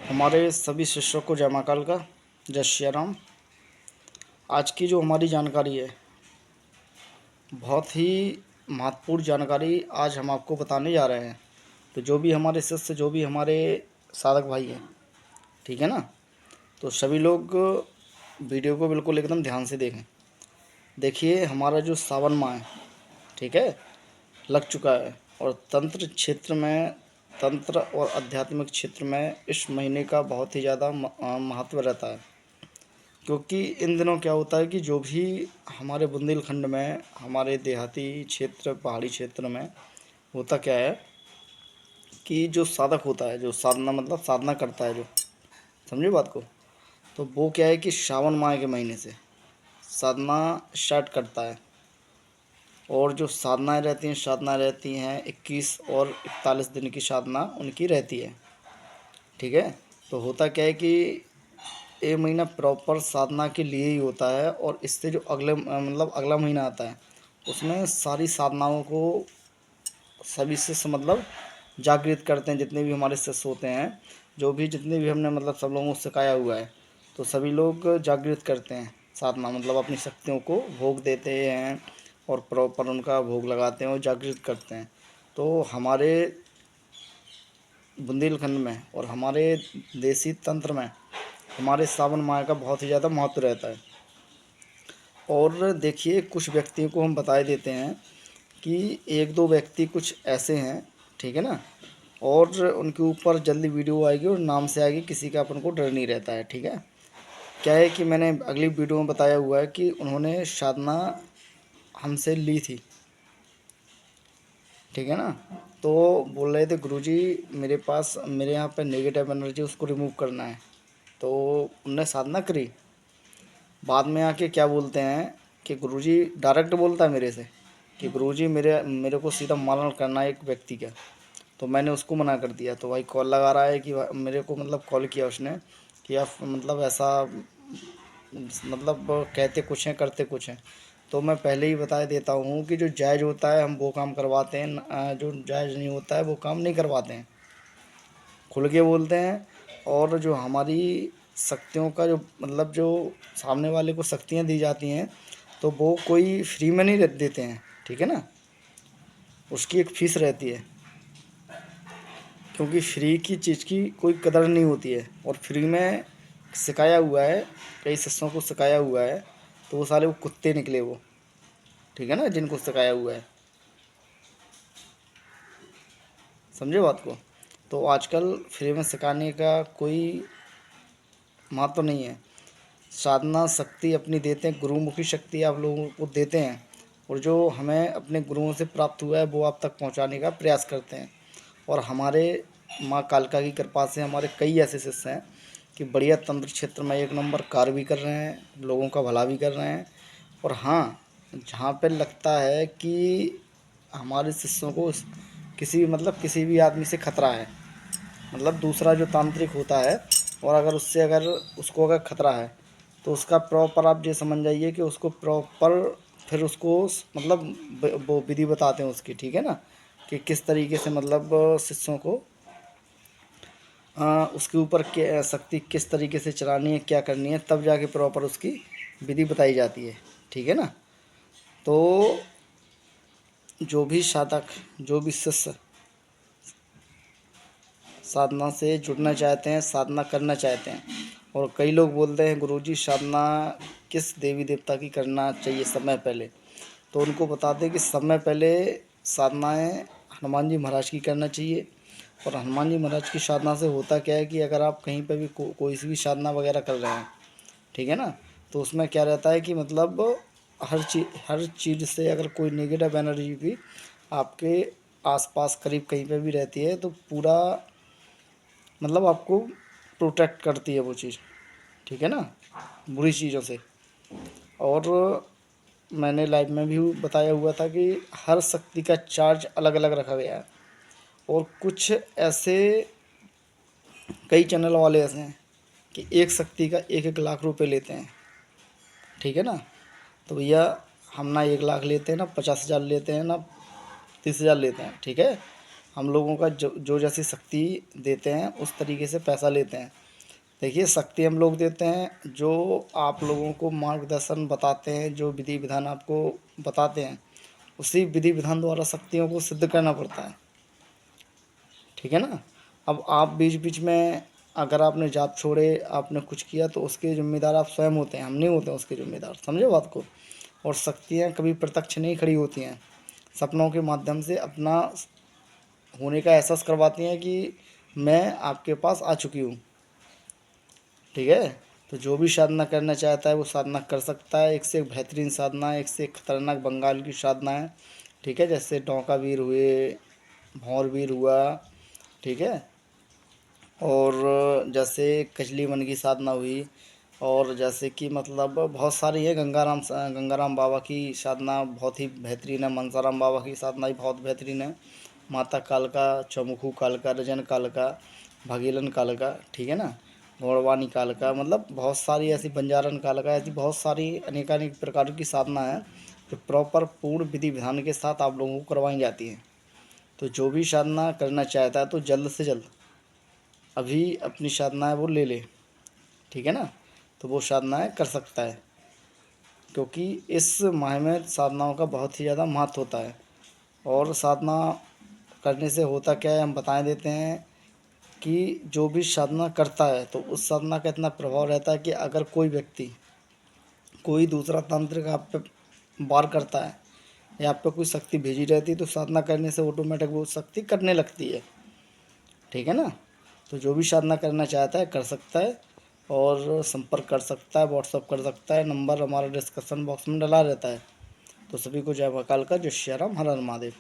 हमारे सभी शिष्यों को जय महाकाल का जय श्री राम। आज की जो हमारी जानकारी है, बहुत ही महत्वपूर्ण जानकारी आज हम आपको बताने जा रहे हैं। तो जो भी हमारे शिष्य, जो भी हमारे साधक भाई हैं, ठीक है ना, तो सभी लोग वीडियो को बिल्कुल एकदम ध्यान से देखें। देखिए, हमारा जो सावन माह है, ठीक है, लग चुका है और तंत्र क्षेत्र में, तंत्र और आध्यात्मिक क्षेत्र में इस महीने का बहुत ही ज़्यादा महत्व रहता है। क्योंकि इन दिनों क्या होता है कि जो भी हमारे बुंदेलखंड में, हमारे देहाती क्षेत्र, पहाड़ी क्षेत्र में होता क्या है कि जो साधक होता है, जो साधना मतलब साधना करता है, जो समझे बात को, तो वो क्या है कि सावन माह के महीने से साधना स्टार्ट करता है। और जो साधनाएँ रहती हैं 21 और 41 दिन की साधना उनकी रहती है, ठीक है। तो होता क्या है कि ये महीना प्रॉपर साधना के लिए ही होता है, और इससे जो अगले मतलब अगला महीना आता है उसमें सारी साधनाओं को सभी शिष्य मतलब जागृत करते हैं। जितने भी हमारे शिष्य होते हैं, जो भी जितने भी हमने मतलब सब लोगों को सिखाया हुआ है, तो सभी लोग जागृत करते हैं साधना, मतलब अपनी शक्तियों को भोग देते हैं और प्रॉपर उनका भोग लगाते हैं और जागृत करते हैं। तो हमारे बुंदेलखंड में और हमारे देसी तंत्र में हमारे सावन माह का बहुत ही ज़्यादा महत्व रहता है। और देखिए, कुछ व्यक्तियों को हम बता देते हैं कि एक दो व्यक्ति कुछ ऐसे हैं, ठीक है ना, और उनके ऊपर जल्दी वीडियो आएगी और नाम से आएगी, किसी का अपन को डर नहीं रहता है, ठीक है। क्या है कि मैंने अगली वीडियो में बताया हुआ है कि उन्होंने साधना हमसे ली थी, ठीक है ना। तो बोल रहे थे गुरुजी मेरे पास, मेरे यहाँ पे नेगेटिव एनर्जी, उसको रिमूव करना है। तो उनने साधना करी, बाद में आके क्या बोलते हैं कि गुरुजी, डायरेक्ट बोलता है मेरे से कि गुरुजी मेरे मेरे को सीधा मारण करना है एक व्यक्ति का। तो मैंने उसको मना कर दिया। तो भाई कॉल लगा रहा है कि मेरे को मतलब कॉल किया उसने कि आप मतलब ऐसा, मतलब कहते कुछ हैं करते कुछ हैं। तो मैं पहले ही बता देता हूँ कि जो जायज़ होता है हम वो काम करवाते हैं, जो जायज़ नहीं होता है वो काम नहीं करवाते हैं, खुल के बोलते हैं। और जो हमारी शक्तियों का जो मतलब जो सामने वाले को शक्तियाँ दी जाती हैं, तो वो कोई फ्री में नहीं देते हैं, ठीक है ना, उसकी एक फ़ीस रहती है। क्योंकि फ्री की चीज़ की कोई कदर नहीं होती है। और फ्री में सिखाया हुआ है, कई शिष्यों को सिखाया हुआ है, तो वो साले वो कुत्ते निकले वो, ठीक है ना, जिनको सिखाया हुआ है, समझे बात को। तो आजकल फ्री में सिखाने का कोई महत्व नहीं है। साधना शक्ति अपनी देते हैं, गुरुमुखी शक्ति आप लोगों को देते हैं, और जो हमें अपने गुरुओं से प्राप्त हुआ है वो आप तक पहुंचाने का प्रयास करते हैं। और हमारे माँ कालका की कृपा से हमारे कई ऐसे शिष्य हैं कि बढ़िया तंत्र क्षेत्र में एक नंबर कार्य भी कर रहे हैं, लोगों का भला भी कर रहे हैं। और हाँ, जहाँ पे लगता है कि हमारे शिष्यों को किसी मतलब किसी भी आदमी से खतरा है, मतलब दूसरा जो तांत्रिक होता है, और अगर उससे अगर उसको अगर खतरा है, तो उसका प्रॉपर आप ये समझ जाइए कि उसको प्रॉपर फिर उसको मतलब वो विधि बताते हैं उसकी, ठीक है ना, कि किस तरीके से मतलब शिष्यों को उसके ऊपर क्या शक्ति किस तरीके से चलानी है, क्या करनी है, तब जाके प्रॉपर उसकी विधि बताई जाती है, ठीक है ना। तो जो भी साधक, जो भी शिष्य साधना से जुड़ना चाहते हैं, साधना करना चाहते हैं, और कई लोग बोलते हैं गुरुजी साधना किस देवी देवता की करना चाहिए समय पहले, तो उनको बता दें कि समय पहले साधनाएँ हनुमान जी महाराज की करना चाहिए। और हनुमान जी महाराज की साधना से होता क्या है कि अगर आप कहीं पर भी कोई सी भी साधना वगैरह कर रहे हैं, ठीक है ना, तो उसमें क्या रहता है कि मतलब हर चीज़ से अगर कोई नेगेटिव एनर्जी भी आपके आसपास करीब कहीं पे भी रहती है, तो पूरा मतलब आपको प्रोटेक्ट करती है वो चीज़, ठीक है ना, बुरी चीज़ों से। और मैंने लाइव में भी बताया हुआ था कि हर शक्ति का चार्ज अलग अलग रखा गया है। और कुछ ऐसे कई चैनल वाले ऐसे हैं कि एक शक्ति का 1-1 लाख रुपए लेते हैं, ठीक है ना। तो भैया, हम ना 1 लाख लेते हैं, ना 50,000 लेते हैं, ना 30,000 लेते हैं, ठीक है। हम लोगों का जो जो जैसी शक्ति देते हैं उस तरीके से पैसा लेते हैं। देखिए, शक्ति हम लोग देते हैं, जो आप लोगों को मार्गदर्शन बताते हैं, जो विधि विधान आपको बताते हैं, उसी विधि विधान द्वारा शक्तियों को सिद्ध करना पड़ता है। ठीक है ना। अब आप बीच बीच में अगर आपने जाप छोड़े, आपने कुछ किया, तो उसके जिम्मेदार आप स्वयं होते हैं, हम नहीं होते हैं उसके जिम्मेदार। समझे बात को। और शक्तियाँ कभी प्रत्यक्ष नहीं खड़ी होती हैं, सपनों के माध्यम से अपना होने का एहसास करवाती हैं कि मैं आपके पास आ चुकी हूँ। ठीक है। तो जो भी साधना करना चाहता है वो साधना कर सकता है। एक से एक बेहतरीन साधना है, एक से एक खतरनाक बंगाल की साधना है। ठीक है। जैसे डौका वीर हुए, भौर वीर हुआ। ठीक है। और जैसे कजली मन की साधना हुई, और जैसे कि मतलब बहुत सारी है। गंगाराम बाबा की साधना बहुत ही बेहतरीन है। मनसाराम बाबा की साधना भी बहुत बेहतरीन है। माता कालका, चौमुखू कालका, रजन कालका, भगीलन कालका। ठीक है ना। गौड़वानी कालका, मतलब बहुत सारी ऐसी, बंजारन कालका, ऐसी बहुत सारी अनेकानेक प्रकार की साधना है जो प्रॉपर पूर्ण विधि विधान के साथ आप लोगों को करवाई जाती हैं। तो जो भी साधना करना चाहता है तो जल्द से जल्द अभी अपनी साधनाएँ वो ले ले। ठीक है ना। तो वो साधनाएँ कर सकता है, क्योंकि इस माह में साधनाओं का बहुत ही ज़्यादा महत्व होता है। और साधना करने से होता क्या है, हम बता देते हैं कि जो भी साधना करता है तो उस साधना का इतना प्रभाव रहता है कि अगर कोई व्यक्ति, कोई दूसरा तांत्रिक आप पे वार करता है या आप पे कोई शक्ति भेजी रहती है, तो साधना करने से ऑटोमेटिक वो शक्ति करने लगती है। ठीक है ना। तो जो भी साधना करना चाहता है कर सकता है, और संपर्क कर सकता है, व्हाट्सअप कर सकता है। नंबर हमारा डिस्क्रिप्शन बॉक्स में डला रहता है। तो सभी को जय महाकाल का, जय श्री राम, हर हर महादेव।